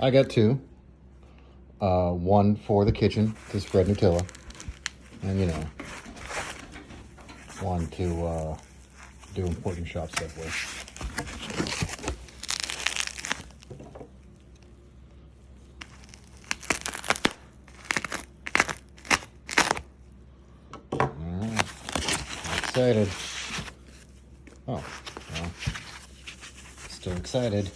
I got two. One for the kitchen to spread Nutella. And, you know, one to do important shop stuff with. Alright. Excited. Oh, well. Still excited.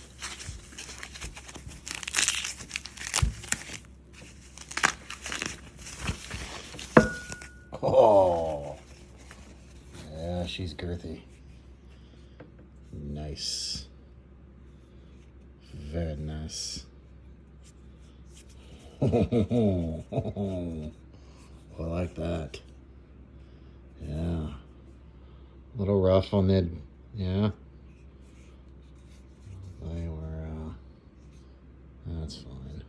Oh, yeah, she's girthy. Nice. Very nice. I like that. Yeah. A little rough on the, yeah. They were, that's fine.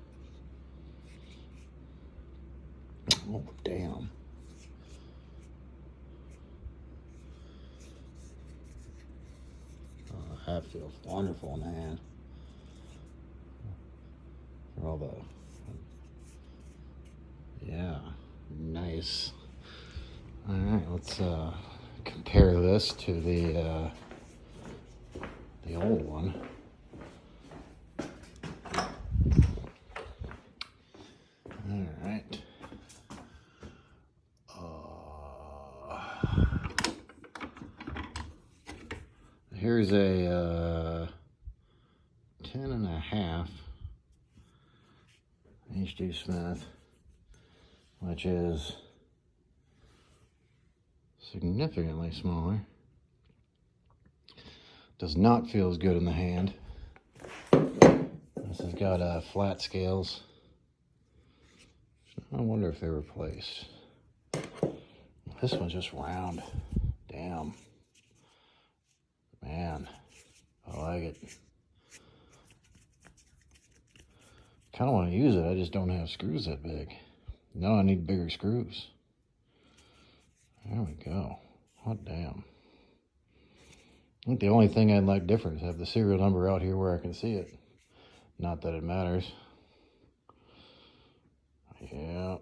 Oh, damn. Oh, that feels wonderful in the hand. For all the, yeah, nice. All right, let's compare this to the old one. All right. Here's a 10.5 H.D. Smith, which is significantly smaller. Does not feel as good in the hand. This has got flat scales. I wonder if they're replaced. This one's just round. Damn. Man, I like it. Kind of want to use it, I just don't have screws that big. No, I need bigger screws. There we go. Hot damn. I think the only thing I'd like different is have the serial number out here where I can see it. Not that it matters. Yep.